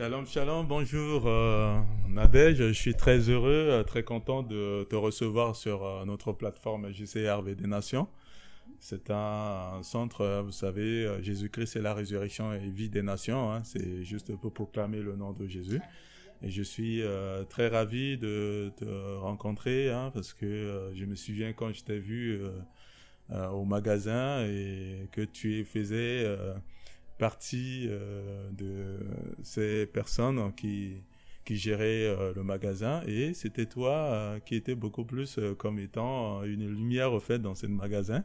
Shalom, shalom, bonjour Nadège, je suis très heureux, très content de te recevoir sur notre plateforme JCRV des Nations. C'est un centre, vous savez, Jésus-Christ est la résurrection et vie des nations, hein, c'est juste pour proclamer le nom de Jésus. Et je suis très ravi de te rencontrer, hein, parce que je me souviens quand je t'ai vu au magasin et que tu faisais partie de ces personnes qui géraient le magasin, et c'était toi qui étais beaucoup plus comme étant une lumière au fait dans ce magasin,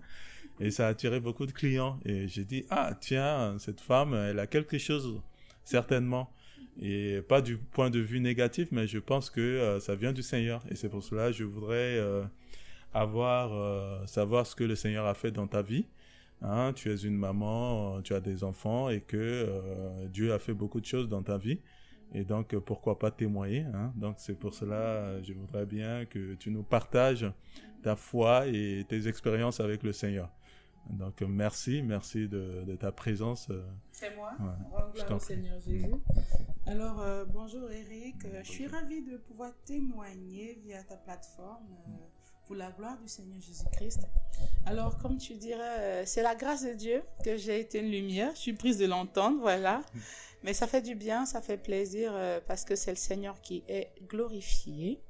et ça a attiré beaucoup de clients, et j'ai dit ah tiens, cette femme elle a quelque chose certainement, et pas du point de vue négatif, mais je pense que ça vient du Seigneur, et c'est pour cela que je voudrais savoir ce que le Seigneur a fait dans ta vie. Hein, tu es une maman, tu as des enfants, et que Dieu a fait beaucoup de choses dans ta vie, et donc pourquoi pas témoigner, hein? Donc c'est pour cela je voudrais bien que tu nous partages ta foi et tes expériences avec le Seigneur. Donc merci de ta présence. C'est moi, Ouais. gloire au Seigneur Jésus. Alors bonjour Eric, je suis ravie de pouvoir témoigner via ta plateforme pour la gloire du Seigneur Jésus-Christ. Alors, comme tu dirais, c'est la grâce de Dieu que j'ai été une lumière. Je suis prise de l'entendre, voilà. Mais ça fait du bien, ça fait plaisir parce que c'est le Seigneur qui est glorifié.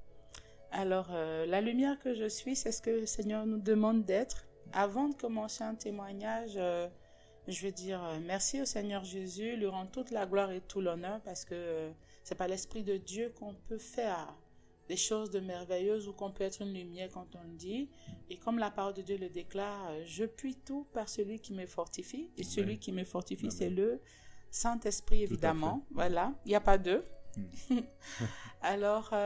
Alors, la lumière que je suis, c'est ce que le Seigneur nous demande d'être. Avant de commencer un témoignage, je veux dire merci au Seigneur Jésus, lui rendre toute la gloire et tout l'honneur parce que c'est par l'Esprit de Dieu qu'on peut faire des choses de merveilleuses ou qu'on peut être une lumière quand on le dit. Et comme la parole de Dieu le déclare, je puis tout par celui qui me fortifie. Et celui qui me fortifie, c'est le Saint-Esprit, évidemment. Voilà, il n'y a pas deux. Alors, pour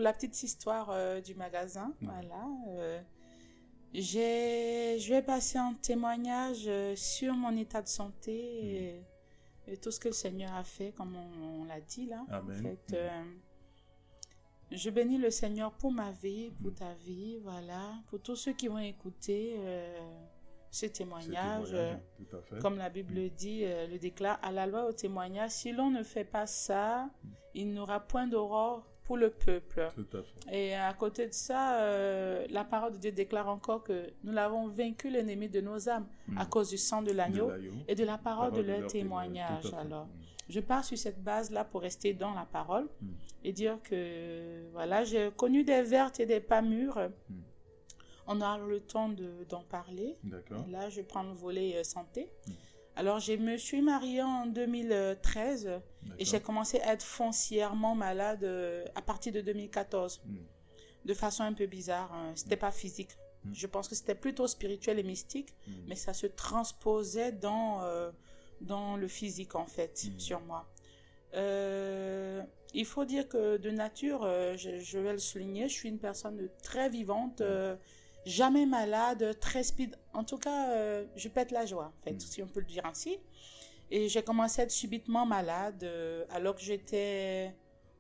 la petite histoire du magasin, voilà. Je vais passer un témoignage sur mon état de santé et tout ce que le Seigneur a fait, comme on l'a dit là. Amen. En fait, je bénis le Seigneur pour ma vie, pour ta vie, voilà, pour tous ceux qui vont écouter ce témoignage. Tout à fait. Comme la Bible dit, le déclare, à la loi au témoignage, si l'on ne fait pas ça, il n'y aura point d'aurore pour le peuple. Tout à fait. Et à côté de ça, la parole de Dieu déclare encore que nous l'avons vaincu l'ennemi de nos âmes à cause du sang de l'agneau et de la parole de leur témoignage. Alors, je pars sur cette base-là pour rester dans la parole et dire que voilà, j'ai connu des vertes et des pas mûres. On aura le temps d'en parler. D'accord. Et là, je prends le volet santé. Alors, je me suis mariée en 2013 et j'ai commencé à être foncièrement malade à partir de 2014. De façon un peu bizarre. C'était pas physique. Je pense que c'était plutôt spirituel et mystique, mais ça se transposait dans le physique, en fait, sur moi. Il faut dire que de nature, je vais le souligner, je suis une personne très vivante, jamais malade, très speed. En tout cas, je pète la joie, en fait, si on peut le dire ainsi. Et j'ai commencé à être subitement malade alors que j'étais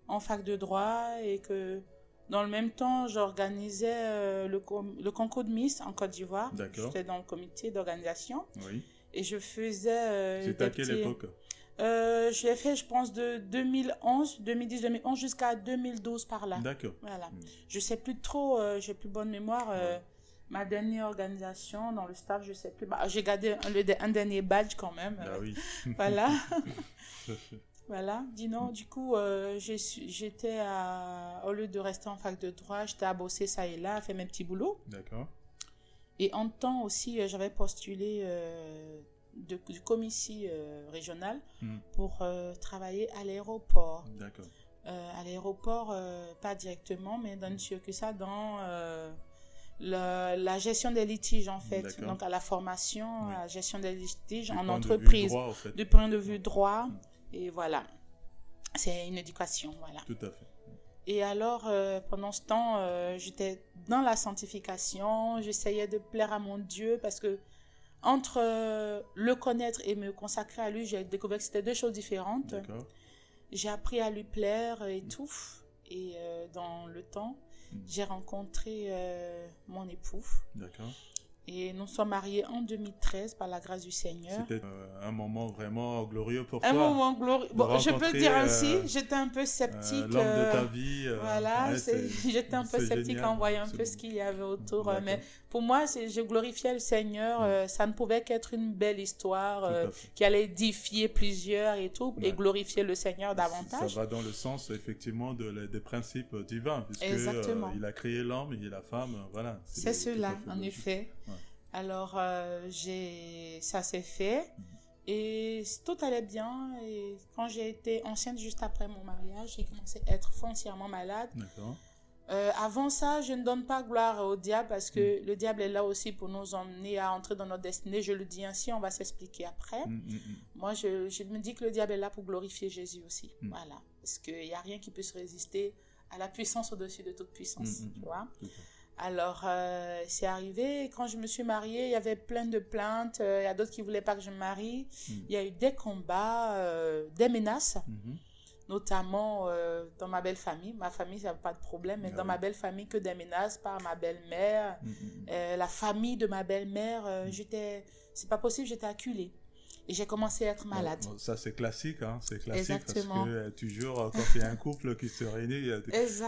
en fac de droit et que dans le même temps, j'organisais le concours de Miss en Côte d'Ivoire. D'accord. J'étais dans le comité d'organisation. Oui. Et je faisais... C'était à quelle époque? Je l'ai fait, je pense, de 2010-2011 jusqu'à 2012 par là. D'accord. Voilà. Je ne sais plus trop, j'ai plus bonne mémoire. Ma dernière organisation dans le staff, je ne sais plus. Bah, j'ai gardé un dernier badge quand même. Ah oui. Voilà. Voilà. Du coup, j'étais au lieu de rester en fac de droit, j'étais à bosser ça et là, à faire mes petits boulots. D'accord. Et en temps aussi, j'avais postulé du commissaire régional pour travailler à l'aéroport. D'accord. À l'aéroport, pas directement, mais dans une succursale dans la gestion des litiges, en fait. D'accord. Donc, à la formation, à la gestion des litiges en point de entreprise. vue droit, en fait. Du point de vue droit. Et voilà. C'est une éducation, voilà. Tout à fait. Et alors, pendant ce temps, j'étais dans la sanctification. J'essayais de plaire à mon Dieu parce que entre le connaître et me consacrer à lui, j'ai découvert que c'était deux choses différentes. D'accord. J'ai appris à lui plaire et tout. Et dans le temps, j'ai rencontré mon époux. D'accord. Et nous sommes mariés en 2013 par la grâce du Seigneur. C'était un moment vraiment glorieux pour Un toi. moment glorieux. Bon, je peux dire ainsi, j'étais un peu sceptique. L'homme de ta vie. Voilà, j'étais un peu sceptique génial. en voyant un peu ce qu'il y avait autour. Mais pour moi, je glorifiais le Seigneur. Ça ne pouvait qu'être une belle histoire qui allait édifier plusieurs et tout, et glorifier le Seigneur davantage. Ça va dans le sens, effectivement, des principes divins, puisque il a créé l'homme et la femme. Voilà. C'est cela, en effet. Ouais. Alors, ça s'est fait et tout allait bien. Et quand j'ai été enceinte juste après mon mariage, j'ai commencé à être foncièrement malade. D'accord. Avant ça, je ne donne pas gloire au diable parce que le diable est là aussi pour nous emmener à entrer dans notre destinée. Je le dis ainsi, on va s'expliquer après. Moi, je me dis que le diable est là pour glorifier Jésus aussi. Voilà. Parce qu'il n'y a rien qui peut se résister à la puissance au-dessus de toute puissance. Tu vois? Alors, c'est arrivé, quand je me suis mariée, il y avait plein de plaintes, il y a d'autres qui ne voulaient pas que je me marie. Il y a eu des combats, des menaces, notamment dans ma belle famille. Ma famille, ça n'a pas de problème, mais dans ma belle famille, que des menaces par ma belle-mère. La famille de ma belle-mère, c'est pas possible, j'étais acculée. Et j'ai commencé à être malade. Bon, ça, c'est classique, hein? C'est classique. Exactement. Parce que toujours, quand il y a un couple qui se réunit, il y a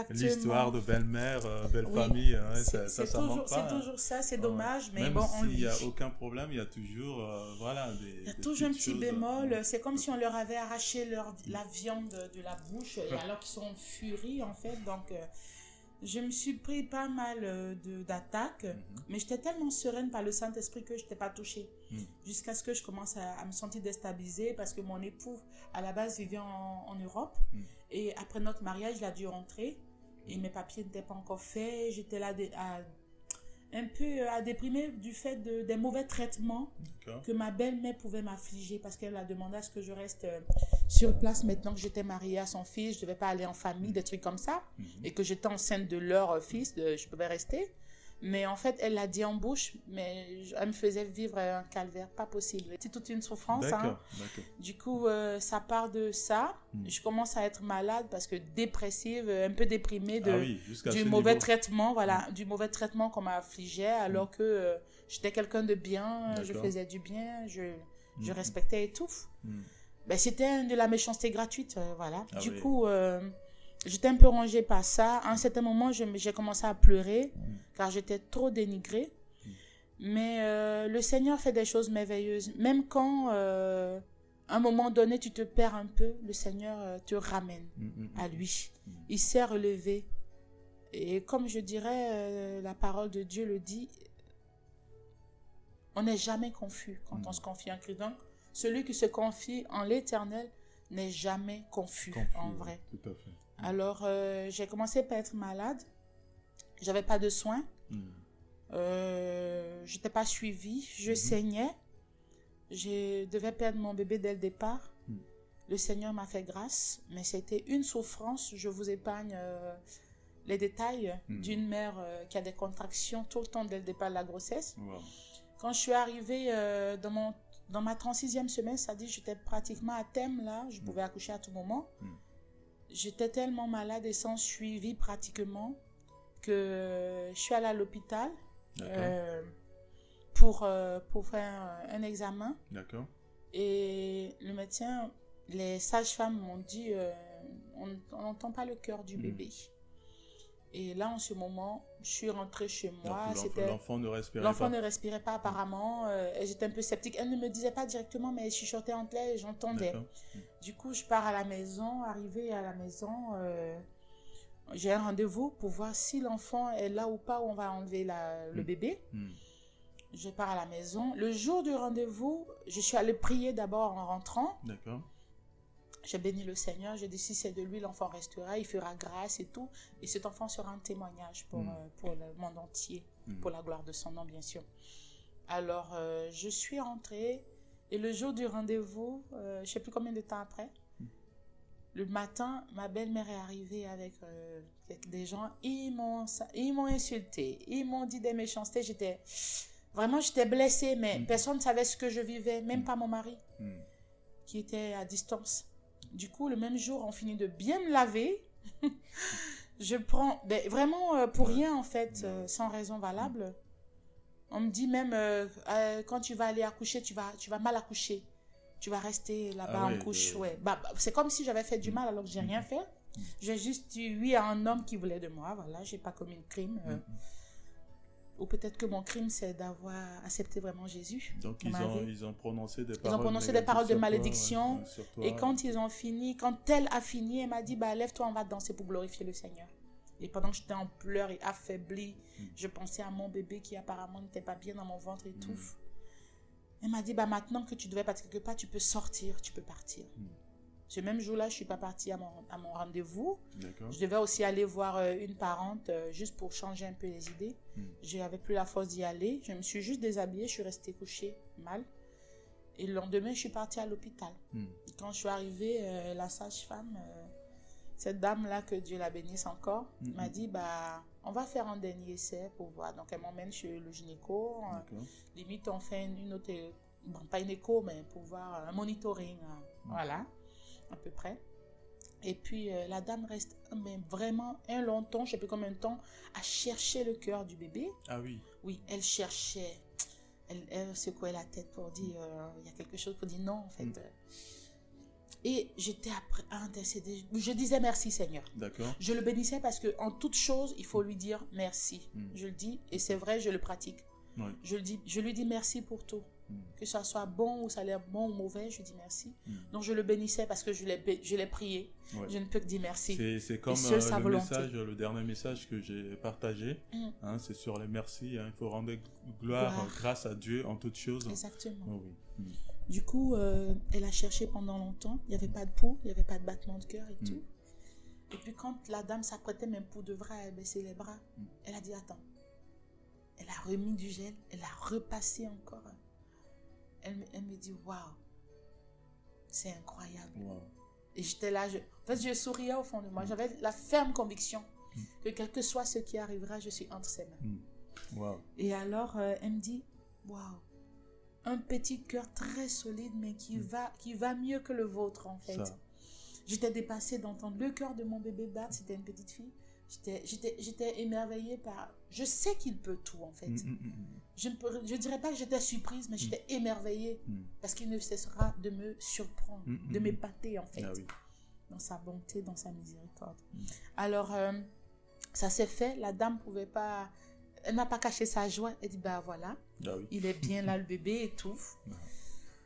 l'histoire de belle-mère, belle-famille. Ça manque pas. C'est toujours ça, c'est dommage. Mais même bon, s'il n'y a aucun problème, il y a toujours, il y a toujours un petit bémol. C'est comme si on leur avait arraché la viande de la bouche, et alors qu'ils sont en furie, en fait. Donc, je me suis pris pas mal d'attaques, mais j'étais tellement sereine par le Saint-Esprit que je n'étais pas touchée. Jusqu'à ce que je commence à me sentir déstabilisée parce que mon époux, à la base, vivait en Europe. Et après notre mariage, il a dû rentrer et mes papiers n'étaient pas encore faits. J'étais là un peu à déprimer du fait des mauvais traitements que ma belle-mère pouvait m'affliger parce qu'elle a demandé à ce que je reste sur place maintenant que j'étais mariée à son fils. Je ne devais pas aller en famille, des trucs comme ça. Et que j'étais enceinte de leur fils, je pouvais rester. Mais en fait, elle l'a dit en bouche, mais elle me faisait vivre un calvaire, pas possible. C'est toute une souffrance. D'accord. Du coup, ça part de ça. Je commence à être malade parce que dépressive, un peu déprimée du mauvais traitement, du mauvais traitement qu'on m'a affligé, alors que j'étais quelqu'un de bien, je faisais du bien, je respectais et tout. Ben, c'était de la méchanceté gratuite, voilà. Du coup, j'étais un peu rongée par ça. À un certain moment, j'ai commencé à pleurer car j'étais trop dénigrée. Mais le Seigneur fait des choses merveilleuses. Même quand, à un moment donné, tu te perds un peu, le Seigneur te ramène à lui. Il sait relever. Et comme je dirais, la parole de Dieu le dit, on n'est jamais confus quand on se confie en Christ. Donc, celui qui se confie en l'Éternel n'est jamais confus en vrai. Tout à fait. Alors, j'ai commencé par être malade. J'avais pas de soins. Je n'étais pas suivie. Je saignais. Je devais perdre mon bébé dès le départ. Le Seigneur m'a fait grâce. Mais c'était une souffrance. Je vous épargne les détails d'une mère qui a des contractions tout le temps dès le départ de la grossesse. Wow. Quand je suis arrivée dans ma 36e semaine, ça dit que j'étais pratiquement à terme là. Je pouvais accoucher à tout moment. J'étais tellement malade et sans suivi pratiquement que je suis allée à l'hôpital pour faire un examen. D'accord. Et le médecin, les sages-femmes m'ont dit on n'entend pas le cœur du bébé. Et là, en ce moment, je suis rentrée chez moi. L'enfant ne respirait pas. L'enfant ne respirait pas apparemment. J'étais un peu sceptique. Elle ne me disait pas directement, mais elle chuchotait entre elles et j'entendais. Du coup, je pars à la maison. Arrivée à la maison, j'ai un rendez-vous pour voir si l'enfant est là ou pas, où on va enlever le bébé. Je pars à la maison. Le jour du rendez-vous, je suis allée prier d'abord en rentrant. D'accord. J'ai béni le Seigneur, j'ai dit si c'est de lui, l'enfant restera, il fera grâce et tout. Et cet enfant sera un témoignage pour le monde entier, pour la gloire de son nom, bien sûr. Alors, je suis rentrée et le jour du rendez-vous, je ne sais plus combien de temps après, le matin, ma belle-mère est arrivée avec des gens, ils m'ont insulté, ils m'ont dit des méchancetés, j'étais blessée, mais personne ne savait ce que je vivais, même pas mon mari, qui était à distance. Du coup, le même jour, on finit de bien me laver. Je prends, vraiment pour rien en fait, sans raison valable. On me dit même, quand tu vas aller accoucher, tu vas mal accoucher. Tu vas rester là-bas en couche. Ouais. C'est comme si j'avais fait du mal alors que j'ai rien fait. J'ai juste dit oui à un homme qui voulait de moi. Voilà, j'ai pas commis de crime. Ou peut-être que mon crime, c'est d'avoir accepté vraiment Jésus. Donc, ils ont prononcé des paroles. Ils ont prononcé des paroles de malédiction. Toi, et quand ils ont fini, quand elle a fini, elle m'a dit, lève-toi, on va danser pour glorifier le Seigneur. Et pendant que j'étais en pleurs et affaiblie, je pensais à mon bébé qui apparemment n'était pas bien dans mon ventre et tout. Elle m'a dit, maintenant que tu devais partir quelque part, tu peux sortir, tu peux partir. Ce même jour-là, je ne suis pas partie à mon rendez-vous. Je devais aussi aller voir une parente juste pour changer un peu les idées. Je n'avais plus la force d'y aller. Je me suis juste déshabillée, je suis restée couchée mal. Et le lendemain, je suis partie à l'hôpital. Quand je suis arrivée, la sage-femme, cette dame-là, que Dieu la bénisse encore, m'a dit, on va faire un dernier essai pour voir. Donc, elle m'emmène chez le gynéco. Limite, on fait une autre, pas une écho, mais pour voir un monitoring. Voilà, à peu près. Et puis, la dame reste vraiment un long temps, je ne sais plus combien de temps, à chercher le cœur du bébé. Ah oui? Oui, elle cherchait. Elle secouait la tête pour dire, il y a quelque chose, pour dire non, en fait. Et j'étais à intercéder. Je disais merci Seigneur. D'accord. Je le bénissais parce qu'en toute chose, il faut lui dire merci. Je le dis et c'est vrai, je le pratique. Ouais. Je lui dis merci pour tout. Que ça soit bon ou ça a l'air bon ou mauvais, je dis merci. Donc je le bénissais parce que je l'ai prié. Ouais. Je ne peux que dire merci. C'est comme le dernier message que j'ai partagé. C'est sur les merci. Il faut rendre gloire grâce à Dieu en toutes choses. Exactement. Oh, oui. Du coup, elle a cherché pendant longtemps. Il n'y avait pas de pouls, il n'y avait pas de battement de cœur et tout. Et puis quand la dame s'apprêtait même pour de vrai à baisser les bras, elle a dit attends. Elle a remis du gel, elle a repassé encore. Elle me dit waouh, c'est incroyable. Wow. Et j'étais là, je souriais au fond de moi. J'avais la ferme conviction que quel que soit ce qui arrivera, je suis entre ses mains. Wow. Et alors, elle me dit waouh, un petit cœur très solide, mais qui va mieux que le vôtre en fait. J'étais dépassée d'entendre le cœur de mon bébé battre. C'était une petite fille. J'étais émerveillée par... Je sais qu'il peut tout, en fait. Je ne dirais pas que j'étais surprise, mais j'étais émerveillée parce qu'il ne cessera de me surprendre, de m'épater, en fait. Ah oui. Dans sa bonté, dans sa miséricorde. Alors, ça s'est fait. La dame pouvait pas... Elle n'a pas caché sa joie. Elle dit, voilà, il est bien là, le bébé et tout.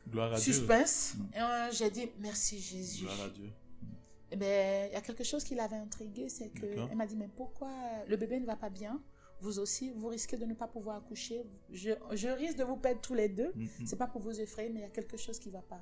Gloire à Suspense. Dieu. J'ai dit, merci Jésus. Gloire à Dieu. Eh bien, il y a quelque chose qui l'avait intriguée, c'est qu'elle m'a dit, mais pourquoi le bébé ne va pas bien? Vous aussi, vous risquez de ne pas pouvoir accoucher. Je risque de vous perdre tous les deux. C'est pas pour vous effrayer, mais il y a quelque chose qui ne va pas.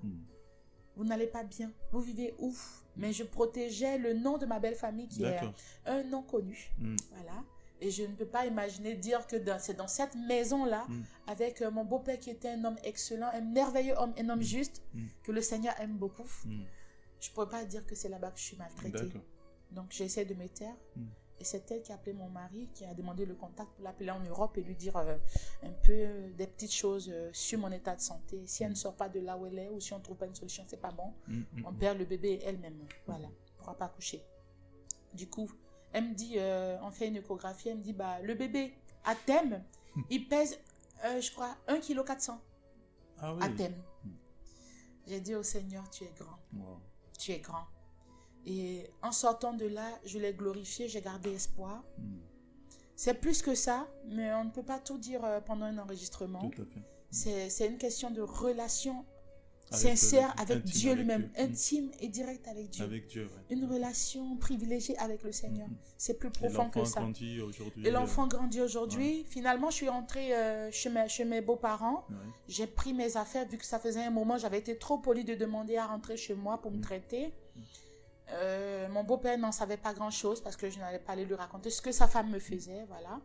Vous n'allez pas bien. Vous vivez où? Mais je protégeais le nom de ma belle famille qui est un nom connu. Voilà. Et je ne peux pas imaginer dire que c'est dans cette maison-là, avec mon beau-père qui était un homme excellent, un merveilleux homme, un homme juste, que le Seigneur aime beaucoup. Je ne pourrais pas dire que c'est là-bas que je suis maltraitée. Donc, j'essaie de me taire. Et c'est elle qui a appelé mon mari, qui a demandé le contact pour l'appeler en Europe et lui dire un peu des petites choses sur mon état de santé. Si elle ne sort pas de là où elle est ou si on ne trouve pas une solution, c'est pas bon. On perd le bébé elle-même. Voilà, on ne pourra pas accoucher. Du coup, elle me dit, on fait une échographie, elle me dit, le bébé à thème, il pèse, je crois, 1,4 kg. Ah oui. À thème. J'ai dit au Seigneur, tu es grand. Wow. Tu es grand. Et en sortant de là, je l'ai glorifié, j'ai gardé espoir. C'est plus que ça, mais on ne peut pas tout dire pendant un enregistrement. Tout à fait. C'est une question de relation sincère avec Dieu lui-même, intime et directe avec Dieu. Avec Dieu, ouais. Une relation privilégiée avec le Seigneur. C'est plus profond que ça. Et l'enfant grandit aujourd'hui. Finalement, je suis rentrée chez mes beaux-parents. J'ai pris mes affaires, vu que ça faisait un moment, j'avais été trop polie de demander à rentrer chez moi pour me traiter. Mon beau-père n'en savait pas grand-chose parce que je n'allais pas aller lui raconter ce que sa femme me faisait, voilà.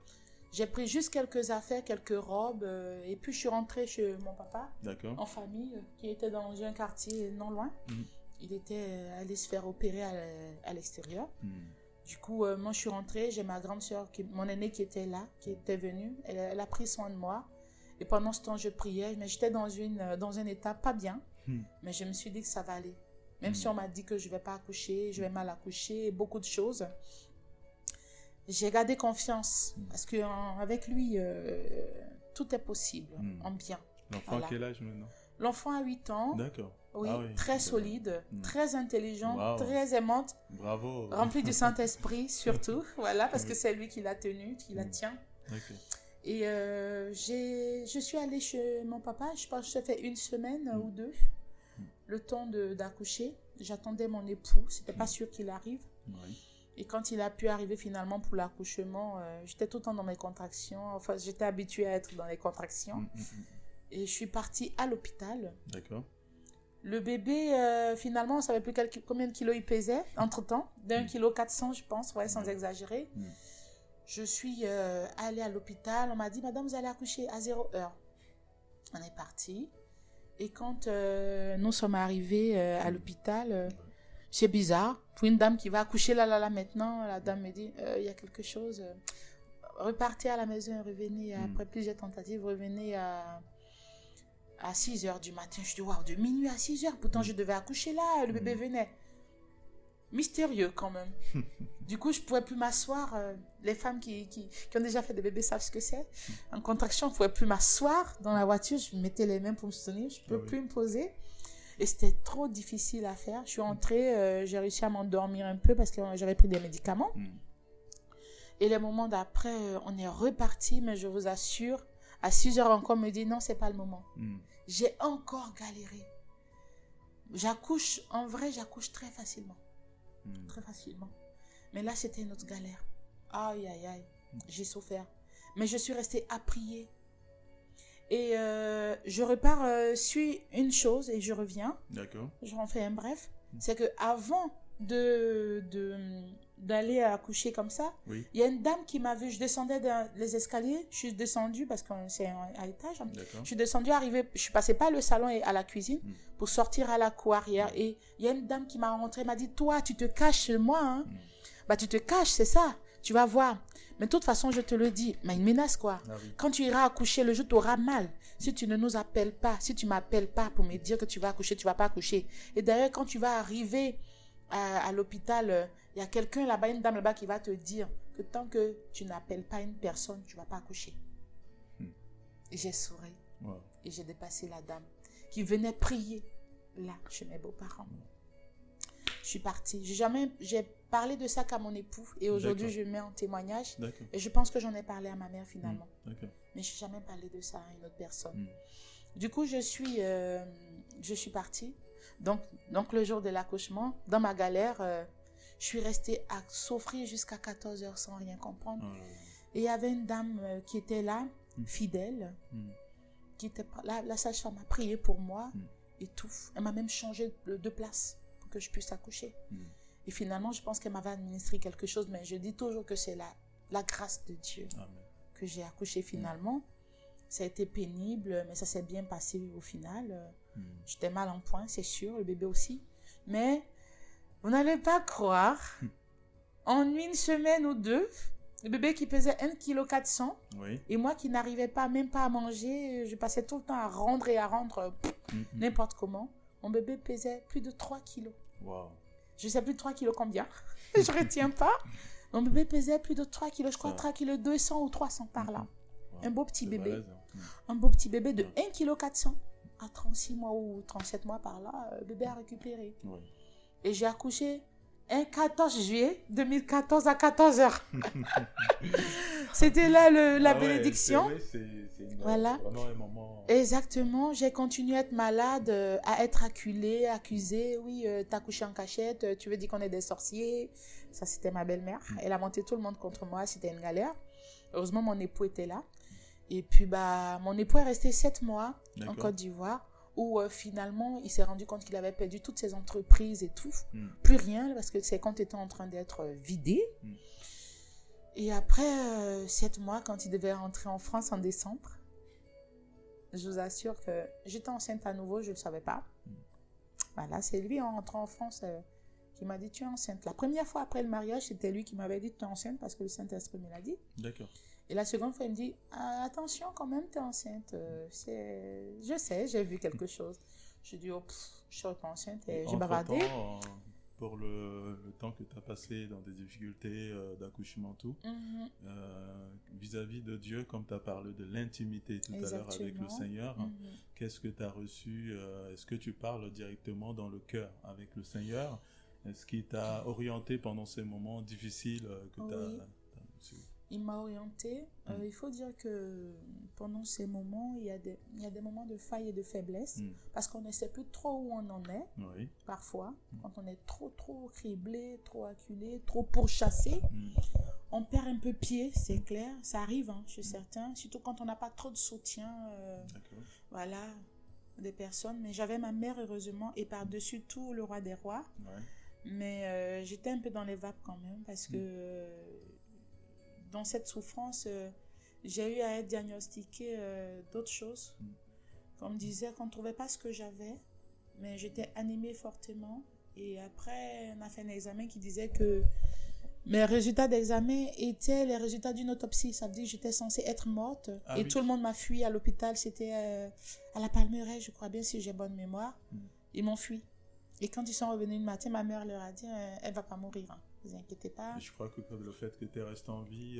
J'ai pris juste quelques affaires, quelques robes, et puis je suis rentrée chez mon papa, en famille, qui était dans un quartier non loin. Il était allé se faire opérer à l'extérieur. Du coup, moi je suis rentrée, j'ai ma grande soeur, mon aînée qui était là, qui était venue, elle a pris soin de moi. Et pendant ce temps, je priais, mais j'étais dans un état pas bien, mais je me suis dit que ça va aller. Même si on m'a dit que je ne vais pas accoucher, je vais mal accoucher, beaucoup de choses. J'ai gardé confiance parce qu'avec lui, tout est possible en bien. L'enfant a quel âge maintenant? L'enfant a 8 ans. D'accord. Oui, très solide, très intelligente, Wow. très aimante. Bravo. Remplie du Saint-Esprit surtout, voilà, parce que c'est lui qui l'a tenue, qui la tient. Okay. Et je suis allée chez mon papa, je pense que ça fait 1 semaine ou 2, le temps d'accoucher. J'attendais mon époux, c'était pas sûr qu'il arrive. Oui. Et quand il a pu arriver finalement pour l'accouchement, j'étais tout le temps dans mes contractions. Enfin, j'étais habituée à être dans les contractions. Et je suis partie à l'hôpital. D'accord. Le bébé, finalement, on ne savait plus combien de kilos il pesait, entre-temps. d'1,4 kg, je pense, ouais, sans exagérer. Je suis allée à l'hôpital. On m'a dit, madame, vous allez accoucher à 0 heure. On est parti. Et quand nous sommes arrivés à l'hôpital, c'est bizarre. Pour une dame qui va accoucher là, maintenant, la dame me dit, il y a quelque chose. Repartez à la maison, revenez, après plusieurs tentatives, revenez à 6 heures du matin. Je dis, waouh, de minuit à 6 heures. Pourtant, je devais accoucher là, le bébé venait. Mystérieux quand même. Du coup, je ne pouvais plus m'asseoir. Les femmes qui ont déjà fait des bébés savent ce que c'est. En contraction, je ne pouvais plus m'asseoir dans la voiture. Je mettais les mains pour me soutenir. Je ne peux plus me poser. Et c'était trop difficile à faire. Je suis entrée, j'ai réussi à m'endormir un peu parce que j'avais pris des médicaments. Et les moments d'après, on est reparti, mais je vous assure, à 6 heures encore, on me dit non, ce n'est pas le moment. J'ai encore galéré. J'accouche, en vrai, j'accouche très facilement. Très facilement. Mais là, c'était une autre galère. Aïe, aïe, aïe. J'ai souffert. Mais je suis restée à prier. Et je repars, suis une chose et je reviens. D'accord. Je en fais un bref. C'est qu'avant d'aller accoucher comme ça, il y a une dame qui m'a vue. Je descendais dans les escaliers. Je suis descendue parce que c'est à l'étage. Je suis descendue, arrivée. Je suis passée par le salon et à la cuisine pour sortir à la cour arrière. Et il y a une dame qui m'a rentrée, m'a dit, toi, tu te caches chez moi. Hein? Bah, tu te caches, c'est ça. Tu vas voir. Mais de toute façon, je te le dis, mais une menace quoi. Quand tu iras accoucher, le jour tu auras mal. Si tu ne nous appelles pas, si tu ne m'appelles pas pour me dire que tu vas accoucher, tu ne vas pas accoucher. Et d'ailleurs, quand tu vas arriver à l'hôpital, il y a quelqu'un là-bas, une dame là-bas qui va te dire que tant que tu n'appelles pas une personne, tu ne vas pas accoucher. Et j'ai souri. Et j'ai dépassé la dame qui venait prier là, chez mes beaux-parents. Je suis partie. J'ai parlé de ça qu'à mon époux. Et aujourd'hui, je mets en témoignage. Et je pense que j'en ai parlé à ma mère finalement. Mais je n'ai jamais parlé de ça à une autre personne. Du coup, je suis partie. Donc, le jour de l'accouchement, dans ma galère, je suis restée à souffrir jusqu'à 14 heures sans rien comprendre. Et il y avait une dame qui était là, fidèle, qui était là. La sage-femme a prié pour moi et tout. Elle m'a même changé de place pour que je puisse accoucher. Et finalement, je pense qu'elle m'avait administré quelque chose, mais je dis toujours que c'est la grâce de Dieu que j'ai accouché finalement. Ça a été pénible, mais ça s'est bien passé au final. J'étais mal en point, c'est sûr, le bébé aussi. Mais vous n'allez pas croire, en 1 semaine ou 2, le bébé qui pesait 1,4 kg, et moi qui n'arrivais pas, même pas à manger, je passais tout le temps à rendre n'importe comment. Mon bébé pesait plus de 3 kilos. Wow. Je ne sais plus de 3 kilos combien, je ne retiens pas. Mon bébé pesait plus de 3 kilos, je crois 3 kilos 200 ou 300 par là. Un beau petit bébé. Un beau petit bébé de 1,4 kg. À 36 mois ou 37 mois par là, le bébé a récupéré. Et j'ai accouché un 14 juillet 2014 à 14 heures. C'était là la bénédiction. Voilà. Vraiment un moment... Exactement. J'ai continué à être malade, à être acculée, accusée. Oui, t'as accouché en cachette, tu veux dire qu'on est des sorciers. Ça, c'était ma belle-mère. Elle a monté tout le monde contre moi. C'était une galère. Heureusement, mon époux était là. Et puis, mon époux est resté 7 mois en Côte d'Ivoire, où finalement, il s'est rendu compte qu'il avait perdu toutes ses entreprises et tout. Plus rien, parce que ses comptes étaient en train d'être vidés. Et après 7 mois, quand il devait rentrer en France en décembre, je vous assure que j'étais enceinte à nouveau, je ne le savais pas. Voilà, c'est lui, en rentrant en France, qui m'a dit, tu es enceinte. La première fois après le mariage, c'était lui qui m'avait dit, tu es enceinte, parce que le Saint-Esprit me l'a dit. D'accord. Et la seconde fois, il me dit, attention quand même, tu es enceinte. Je sais, j'ai vu quelque chose. Je dis, je ne serai pas enceinte. Et j'ai bavardé. pour le temps que tu as passé dans des difficultés d'accouchement, tout. Vis-à-vis de Dieu, comme tu as parlé de l'intimité tout à l'heure avec le Seigneur, qu'est-ce que tu as reçu? Est-ce que tu parles directement dans le cœur avec le Seigneur? Est-ce qu'il t'a orienté pendant ces moments difficiles que tu as reçus? Il m'a orienté. Il faut dire que pendant ces moments, il y a des moments de faille et de faiblesse parce qu'on ne sait plus trop où on en est. Parfois, quand on est trop criblé, trop acculé, trop pourchassé, on perd un peu pied, c'est clair. Ça arrive, hein, chez certains, surtout quand on n'a pas trop de soutien. Voilà, des personnes. Mais j'avais ma mère, heureusement, et par-dessus tout, le roi des rois. Mais j'étais un peu dans les vapes quand même parce que dans cette souffrance, j'ai eu à être diagnostiquée d'autres choses. On me disait qu'on ne trouvait pas ce que j'avais, mais j'étais anémie fortement. Et après, on a fait un examen qui disait que mes résultats d'examen étaient les résultats d'une autopsie. Ça veut dire que j'étais censée être morte. Tout le monde m'a fui à l'hôpital. C'était à la Palmeraie, je crois bien, si j'ai bonne mémoire. Ils m'ont fui. Et quand ils sont revenus le matin, ma mère leur a dit elle ne va pas mourir. Hein. Ne vous inquiétez pas. Et je crois que le fait que tu es resté en vie,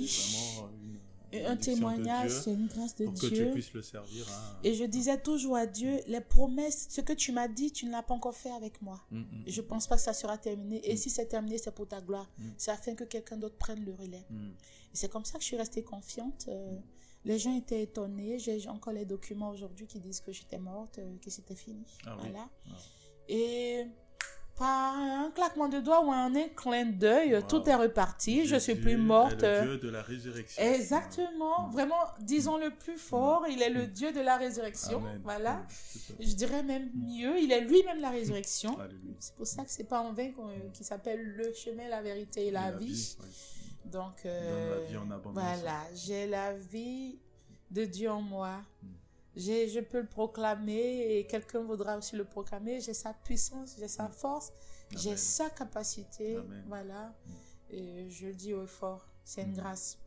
c'est vraiment un témoignage, c'est une grâce de Dieu. Pour que tu puisses le servir. Et je disais toujours à Dieu, les promesses, ce que tu m'as dit, tu ne l'as pas encore fait avec moi. Je ne pense pas que ça sera terminé. Et si c'est terminé, c'est pour ta gloire. C'est afin que quelqu'un d'autre prenne le relais. Et c'est comme ça que je suis restée confiante. Les gens étaient étonnés. J'ai encore les documents aujourd'hui qui disent que j'étais morte, que c'était fini. Voilà. Et par un claquement de doigts ou un clin d'œil, tout est reparti. Jésus, je suis plus morte. Est le Dieu de la résurrection. Exactement. Vraiment, disons le plus fort, il est le Dieu de la résurrection. Amen. Voilà. Je dirais même mieux, il est lui-même la résurrection. C'est pour ça que c'est pas en vain qu'il s'appelle le chemin, la vérité et la vie. Donc, la vie en abondance. Voilà, j'ai la vie de Dieu en moi. Je peux le proclamer et quelqu'un voudra aussi le proclamer. J'ai sa puissance, j'ai sa force, j'ai sa capacité. Voilà. Et je le dis haut et fort, c'est une grâce.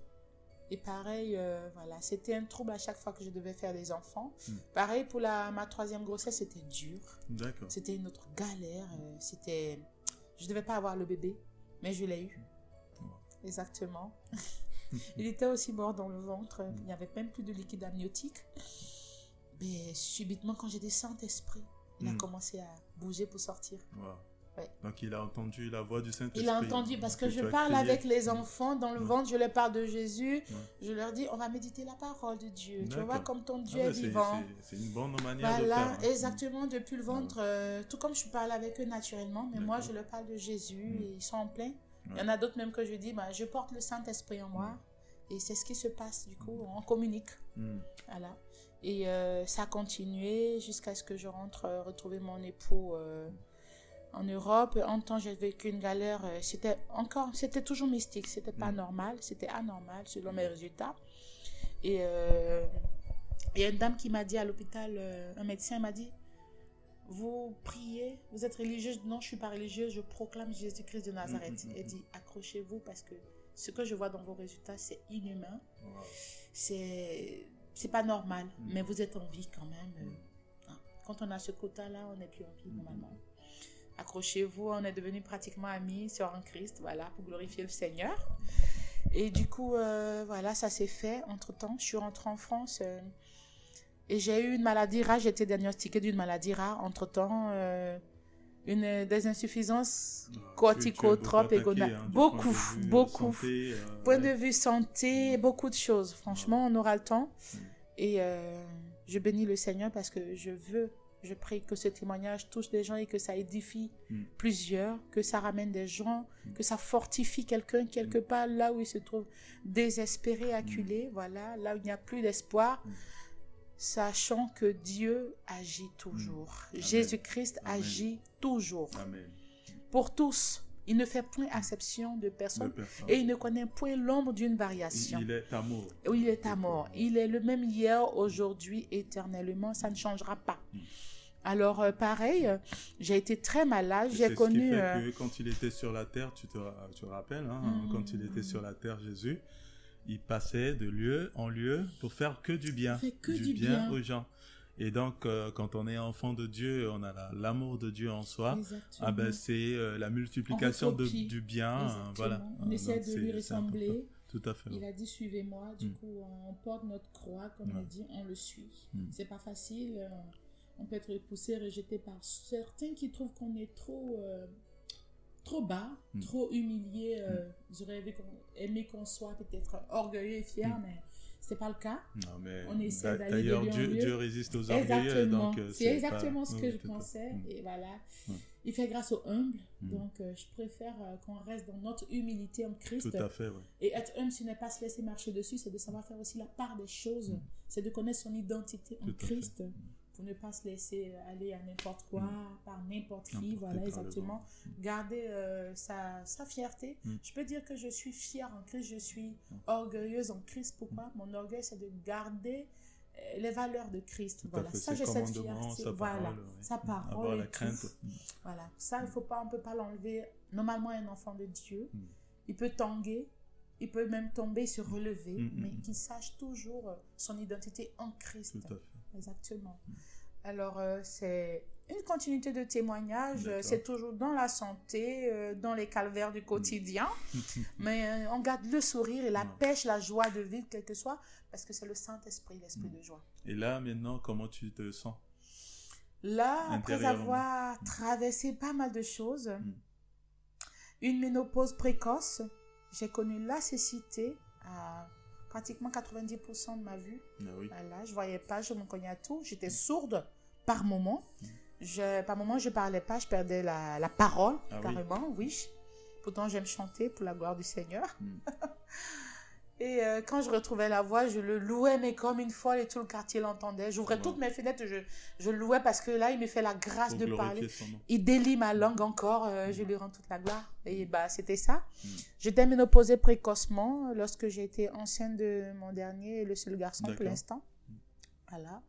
Et pareil, voilà, c'était un trouble à chaque fois que je devais faire des enfants. Pareil pour ma troisième grossesse, c'était dur. C'était une autre galère. Je ne devais pas avoir le bébé, mais je l'ai eu. Exactement. Il était aussi mort dans le ventre. Il n'y avait même plus de liquide amniotique. Mais subitement, quand j'ai des Saint-Esprit, il a commencé à bouger pour sortir. Donc, il a entendu la voix du Saint-Esprit. Il a entendu, parce que je parle avec les enfants dans le ventre, je leur parle de Jésus. Je leur dis, on va méditer la parole de Dieu. Tu vois comme ton Dieu est vivant. C'est une bonne manière de faire. Exactement, depuis le ventre. Tout comme je parle avec eux naturellement, mais moi, je leur parle de Jésus et ils sont en plein. Il y en a d'autres même que je dis, je porte le Saint-Esprit en moi. Et c'est ce qui se passe, du coup, on communique. Voilà. Et ça a continué jusqu'à ce que je rentre retrouver mon époux en Europe. En temps, j'ai vécu une galère. C'était toujours mystique. C'était pas normal. C'était anormal selon mes résultats. Et il y a une dame qui m'a dit à l'hôpital, un médecin m'a dit, vous priez, vous êtes religieuse? Non, je suis pas religieuse. Je proclame Jésus-Christ de Nazareth. Elle dit, accrochez-vous parce que ce que je vois dans vos résultats, c'est inhumain. C'est pas normal, mais vous êtes en vie quand même. Quand on a ce quota-là, on n'est plus en vie normalement. Accrochez-vous, on est devenus pratiquement amis, sœurs en Christ, voilà, pour glorifier le Seigneur. Et du coup, voilà, ça s'est fait. Entre-temps, je suis rentrée en France et j'ai eu une maladie rare. J'ai été diagnostiquée d'une maladie rare. Entre-temps, des insuffisances corticotropes et gonades. Beaucoup. Point de vue santé, beaucoup de choses. Franchement, on aura le temps. Et je bénis le Seigneur parce que je prie que ce témoignage touche des gens et que ça édifie plusieurs, que ça ramène des gens, que ça fortifie quelqu'un quelque part là où il se trouve désespéré, acculé, voilà, là où il n'y a plus d'espoir. Sachant que Dieu agit toujours. Jésus-Christ agit toujours. Amen. Pour tous. Il ne fait point exception de personne. Et il ne connaît point l'ombre d'une variation. Il est amour. Oui, il est amour. Il est le même hier, aujourd'hui, éternellement. Ça ne changera pas. Alors, pareil, j'ai été très malade. J'ai connu... Ce qui fait que quand il était sur la terre, tu te rappelles, quand il était sur la terre, Jésus, il passait de lieu en lieu pour faire que du bien. Du bien aux gens. Et donc, quand on est enfant de Dieu, on a l'amour de Dieu en soi. Exactement. C'est la multiplication du bien. Voilà. On essaie de lui ressembler. Tout à fait. Il a dit suivez-moi. Du coup, on porte notre croix, comme il dit, on le suit. C'est pas facile. On peut être repoussé, rejeté par certains qui trouvent qu'on est trop bas, trop humilié. Ils auraient aimé qu'on soit peut-être orgueilleux et fier, mais c'est pas le cas. Non, mais on essaie d'aller d'ailleurs, de mieux en mieux. Dieu résiste aux orgueilleux. Exactement. Donc, c'est exactement ce que je pensais. Et voilà. Il fait grâce aux humbles. Donc, je préfère qu'on reste dans notre humilité en Christ. Tout à fait, oui. Et être humble, ce n'est pas se laisser marcher dessus, c'est de savoir faire aussi la part des choses. C'est de connaître son identité en Christ. Pour ne pas se laisser aller à n'importe quoi, par n'importe qui, voilà, exactement. Garder sa fierté. Je peux dire que je suis fière en Christ, je suis orgueilleuse en Christ. Pourquoi? Mon orgueil, c'est de garder les valeurs de Christ. Voilà, ça, j'ai cette fierté. Voilà, sa parole. La crainte. Voilà, ça, on ne peut pas l'enlever. Normalement, un enfant de Dieu, il peut tanguer, il peut même tomber, se relever, mais qu'il sache toujours son identité en Christ. Tout à fait. Exactement. Alors, c'est une continuité de témoignage. C'est toujours dans la santé, dans les calvaires du quotidien. Mais on garde le sourire et la pêche, la joie de vivre, quel que soit, parce que c'est le Saint-Esprit, l'Esprit de joie. Et là, maintenant, comment tu te sens? Là, après avoir traversé pas mal de choses, une ménopause précoce, j'ai connu la cécité à pratiquement 90% de ma vue. Voilà, je ne voyais pas, je me cognais à tout. J'étais sourde par moment. Par moment, je ne parlais pas, je perdais la parole, carrément, oui. Pourtant, j'aime chanter pour la gloire du Seigneur. Et quand je retrouvais la voix, je le louais, mais comme une folle, et tout le quartier l'entendait. J'ouvrais toutes mes fenêtres, je le louais parce que là, il me fait la grâce de parler. Il délie ma langue encore, je lui rends toute la gloire. Et c'était ça. J'étais ménopausée précocement lorsque j'ai été enceinte de mon dernier et le seul garçon pour l'instant. Voilà.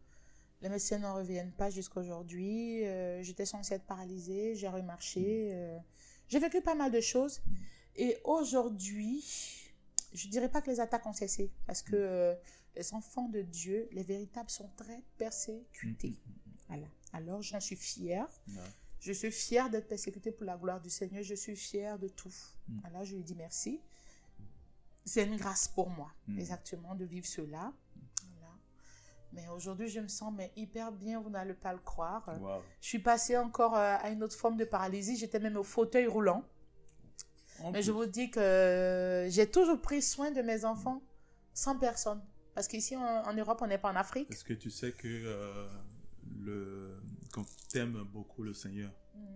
Les médecins n'en reviennent pas jusqu'à aujourd'hui. J'étais censée être paralysée, j'ai remarché. J'ai vécu pas mal de choses. Et aujourd'hui, je ne dirais pas que les attaques ont cessé, parce que les enfants de Dieu, les véritables, sont très persécutés. Voilà. Alors, j'en suis fière. Je suis fière d'être persécutée pour la gloire du Seigneur. Je suis fière de tout. Voilà, je lui dis merci. C'est une grâce pour moi, exactement, de vivre cela. Voilà. Mais aujourd'hui, je me sens hyper bien, vous n'allez pas le croire. Je suis passée encore à une autre forme de paralysie. J'étais même au fauteuil roulant. Mais je vous dis que j'ai toujours pris soin de mes enfants sans personne. Parce qu'ici, en Europe, on n'est pas en Afrique. Est-ce que tu sais que quand tu aimes beaucoup le Seigneur,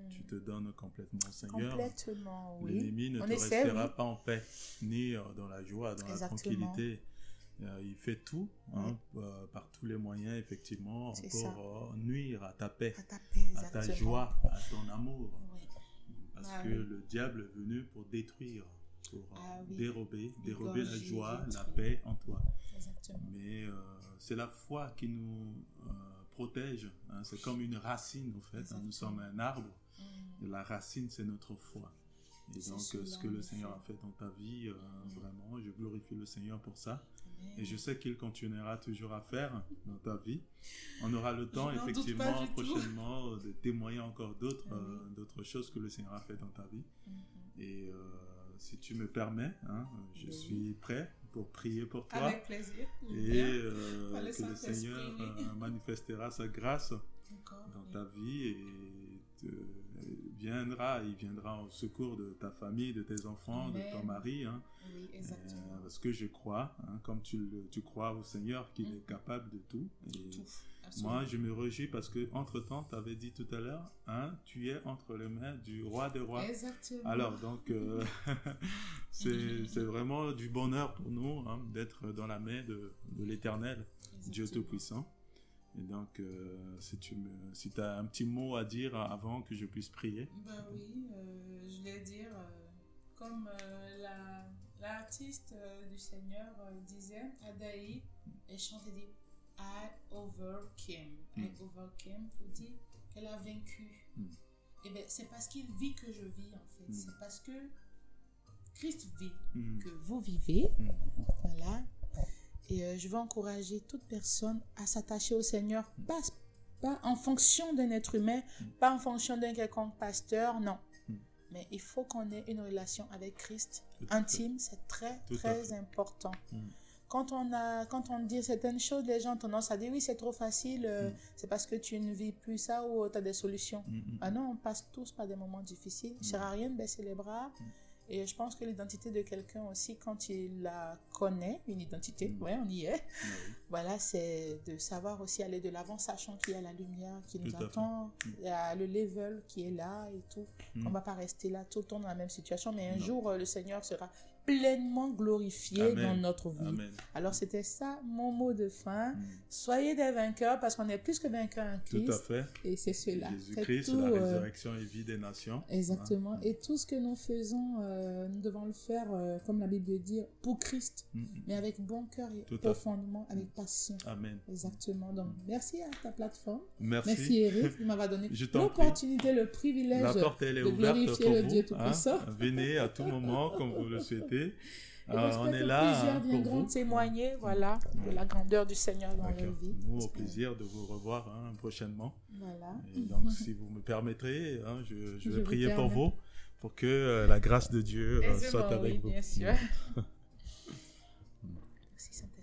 tu te donnes complètement au Seigneur. Complètement, oui. L'ennemi ne restera pas en paix, ni dans la joie, dans la tranquillité. Il fait tout, par tous les moyens, effectivement, pour nuire à ta paix, à ta joie, à ton amour. Oui. Parce que le diable est venu pour détruire, pour dérober la joie, la paix en toi. Exactement. Mais c'est la foi qui nous protège. C'est comme une racine, en fait. Nous sommes un arbre. Et la racine, c'est notre foi. Et donc, ce que le Seigneur a fait dans ta vie, vraiment, je glorifie le Seigneur pour ça. Et je sais qu'il continuera toujours à faire dans ta vie. On aura le temps, effectivement, prochainement, de témoigner encore d'autres choses que le Seigneur a fait dans ta vie. Et si tu me permets, je suis prêt pour prier pour toi. Avec plaisir. Et que le Seigneur manifestera sa grâce dans ta vie et il viendra au secours de ta famille, de tes enfants, de ton mari. Oui, exactement. Parce que je crois, comme tu crois au Seigneur qu'il est capable de tout. Et moi, je me réjouis parce que entre-temps, tu avais dit tout à l'heure, tu es entre les mains du roi des rois. Exactement. Alors, donc, c'est vraiment du bonheur pour nous d'être dans la main de l'Éternel, Dieu Tout-Puissant. Et donc, si tu as un petit mot à dire avant que je puisse prier. Oui, je vais dire, comme l'artiste du Seigneur disait, Adaï, et chantait, dit, I overcame. I overcame, pour dire qu'elle a vaincu. Et bien, c'est parce qu'il vit que je vis, en fait. C'est parce que Christ vit que vous vivez. Voilà. Et je veux encourager toute personne à s'attacher au Seigneur, pas en fonction d'un être humain, pas en fonction d'un quelconque pasteur, non. Mais il faut qu'on ait une relation avec Christ intime, c'est très, très important. Quand on dit certaines choses, les gens ont tendance à dire oui, c'est trop facile, c'est parce que tu ne vis plus ça ou tu as des solutions. Ah non, on passe tous par des moments difficiles. Il ne sert à rien de baisser les bras. Et je pense que l'identité de quelqu'un aussi, quand il la connaît, une identité, ouais, on y est, voilà, c'est de savoir aussi aller de l'avant, sachant qu'il y a la lumière qui nous attend, il y a le level qui est là et tout. On ne va pas rester là tout le temps dans la même situation, mais un jour, le Seigneur sera pleinement glorifié dans notre vie. Amen. Alors, c'était ça mon mot de fin. Soyez des vainqueurs parce qu'on est plus que vainqueurs en Christ. Tout à fait. Et c'est cela. Jésus-Christ, la résurrection et vie des nations. Exactement. Et tout ce que nous faisons, nous devons le faire, comme la Bible dit, pour Christ, mais avec bon cœur et profondément, avec passion. Amen. Exactement. Donc, merci à ta plateforme. Merci. Eric, il m'a donné l'opportunité, le privilège de glorifier le Dieu Tout-Puissant. Venez à tout moment, comme vous le souhaitez. On est là. Plusieurs viendront témoigner, voilà, de la grandeur du Seigneur dans leur vie. Nous, au plaisir de vous revoir prochainement. Voilà. Et donc, si vous me permettrez, je vais prier pour vous, pour que la grâce de Dieu soit avec vous. Bien sûr.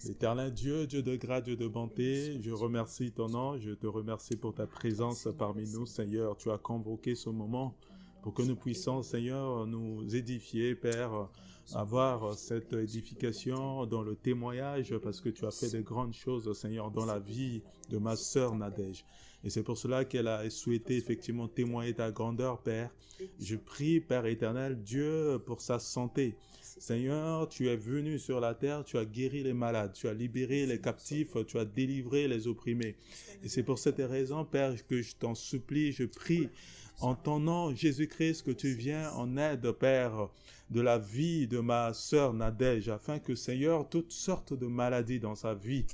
Éternel Dieu, Dieu de grâce, Dieu de bonté, je remercie ton nom, je te remercie pour ta présence parmi nous, Seigneur. Tu as convoqué ce moment pour que nous puissions, Seigneur, nous édifier, Père, avoir cette édification dans le témoignage, parce que tu as fait de grandes choses, Seigneur, dans la vie de ma sœur Nadège. Et c'est pour cela qu'elle a souhaité effectivement témoigner ta grandeur, Père. Je prie, Père éternel, Dieu, pour sa santé. Seigneur, tu es venu sur la terre, tu as guéri les malades, tu as libéré les captifs, tu as délivré les opprimés. Et c'est pour cette raison, Père, que je t'en supplie, je prie en ton nom, Jésus-Christ, que tu viens en aide, Père, de la vie de ma sœur Nadège, afin que, Seigneur, toutes sortes de maladies dans sa vie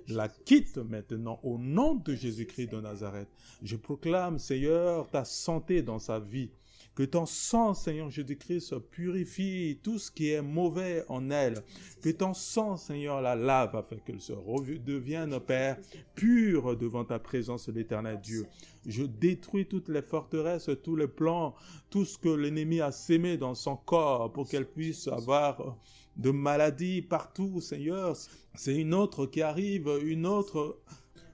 la quitte maintenant au nom de Jésus-Christ de Nazareth. Je proclame, Seigneur, ta santé dans sa vie. Que ton sang, Seigneur Jésus-Christ, purifie tout ce qui est mauvais en elle. Que ton sang, Seigneur, la lave afin qu'elle se devienne, Père, pure devant ta présence, l'Éternel Dieu. Je détruis toutes les forteresses, tous les plans, tout ce que l'ennemi a sémé dans son corps pour qu'elle puisse avoir de maladies partout, Seigneur. C'est une autre qui arrive, une autre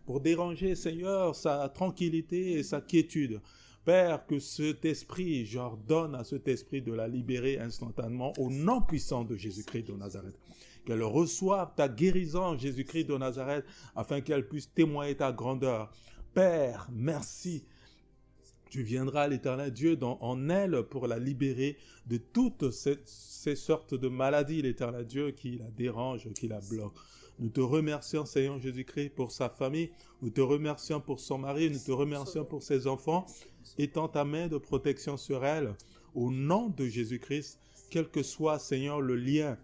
pour déranger, Seigneur, sa tranquillité et sa quiétude. Père, que cet esprit, j'ordonne à cet esprit de la libérer instantanément au nom puissant de Jésus-Christ de Nazareth. Qu'elle reçoive ta guérison, Jésus-Christ de Nazareth, afin qu'elle puisse témoigner ta grandeur. Père, merci. Tu viendras, l'Éternel Dieu, en elle pour la libérer de toutes ces sortes de maladies, l'Éternel Dieu, qui la dérangent, qui la bloquent. Nous te remercions, Seigneur Jésus-Christ, pour sa famille. Nous te remercions pour son mari. Nous te remercions pour ses enfants. Étends ta main de protection sur elle. Au nom de Jésus-Christ, quel que soit, Seigneur, le lien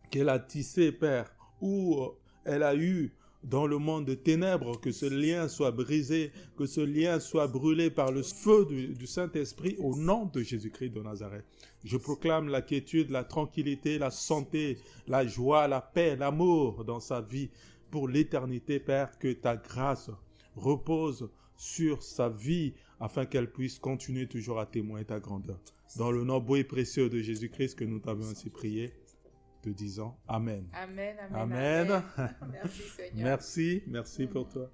qu'elle a tissé, Père, ou elle a eu dans le monde de ténèbres, que ce lien soit brisé, que ce lien soit brûlé par le feu du Saint-Esprit au nom de Jésus-Christ de Nazareth. Je proclame la quiétude, la tranquillité, la santé, la joie, la paix, l'amour dans sa vie pour l'éternité, Père, que ta grâce repose sur sa vie afin qu'elle puisse continuer toujours à témoigner ta grandeur. Dans le nom beau et précieux de Jésus-Christ que nous t'avons ainsi prié, te disons Amen. Amen, amen, amen. Merci Seigneur. Merci pour toi.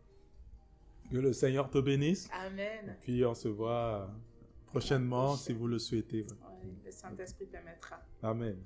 Que le Seigneur te bénisse. Amen. Puis on se voit prochainement si vous le souhaitez. Oui, le Saint-Esprit permettra. Amen.